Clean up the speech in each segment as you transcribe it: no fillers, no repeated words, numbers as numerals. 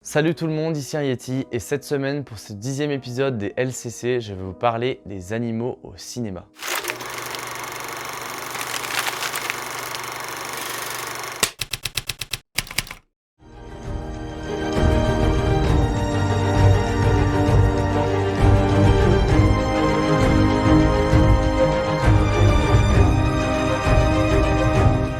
Salut tout le monde, ici un Yeti et cette semaine pour ce 10e épisode des LCC, je vais vous parler des animaux au cinéma.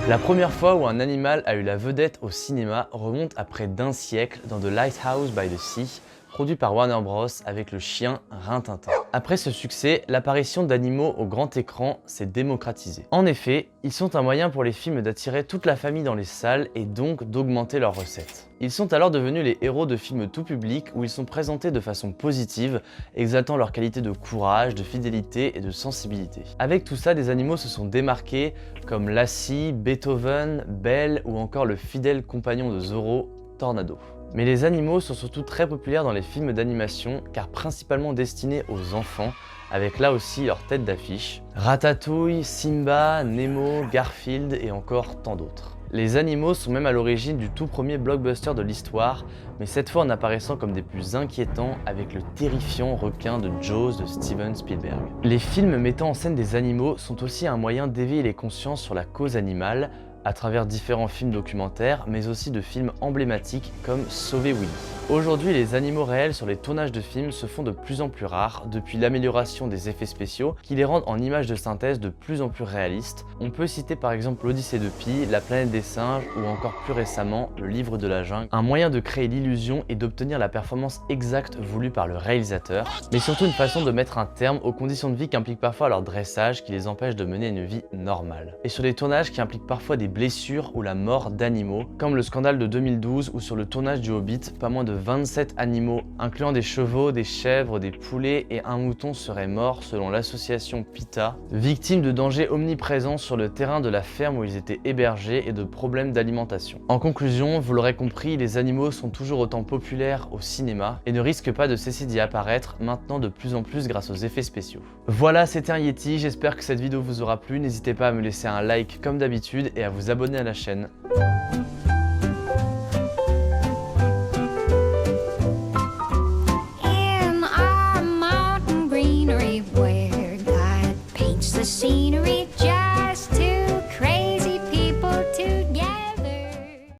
La première fois où un animal a eu la vedette au cinéma remonte à près d'un siècle dans The Lighthouse by the Sea, produit par Warner Bros avec le chien Rin-Tin-Tin. Après ce succès, l'apparition d'animaux au grand écran s'est démocratisée. En effet, ils sont un moyen pour les films d'attirer toute la famille dans les salles et donc d'augmenter leurs recettes. Ils sont alors devenus les héros de films tout public où ils sont présentés de façon positive, exaltant leur qualité de courage, de fidélité et de sensibilité. Avec tout ça, des animaux se sont démarqués comme Lassie, Beethoven, Belle ou encore le fidèle compagnon de Zorro, Tornado. Mais les animaux sont surtout très populaires dans les films d'animation car principalement destinés aux enfants, avec là aussi leur tête d'affiche. Ratatouille, Simba, Nemo, Garfield et encore tant d'autres. Les animaux sont même à l'origine du tout premier blockbuster de l'histoire, mais cette fois en apparaissant comme des plus inquiétants avec le terrifiant requin de Jaws de Steven Spielberg. Les films mettant en scène des animaux sont aussi un moyen d'éveiller les consciences sur la cause animale, à travers différents films documentaires, mais aussi de films emblématiques comme Sauver Willy. Aujourd'hui, les animaux réels sur les tournages de films se font de plus en plus rares depuis l'amélioration des effets spéciaux qui les rendent en images de synthèse de plus en plus réalistes. On peut citer par exemple l'Odyssée de Pi, La planète des singes ou encore plus récemment Le livre de la jungle, un moyen de créer l'illusion et d'obtenir la performance exacte voulue par le réalisateur, mais surtout une façon de mettre un terme aux conditions de vie qu'implique parfois leur dressage qui les empêche de mener une vie normale. Et sur des tournages qui impliquent parfois des blessures ou la mort d'animaux, comme le scandale de 2012 où sur le tournage du Hobbit, pas moins de 27 animaux, incluant des chevaux, des chèvres, des poulets et un mouton seraient morts selon l'association PETA, victimes de dangers omniprésents sur le terrain de la ferme où ils étaient hébergés et de problèmes d'alimentation. En conclusion, vous l'aurez compris, les animaux sont toujours autant populaires au cinéma et ne risquent pas de cesser d'y apparaître maintenant de plus en plus grâce aux effets spéciaux. Voilà, c'était un Yeti, j'espère que cette vidéo vous aura plu, n'hésitez pas à me laisser un like comme d'habitude et à vous abonner à la chaîne.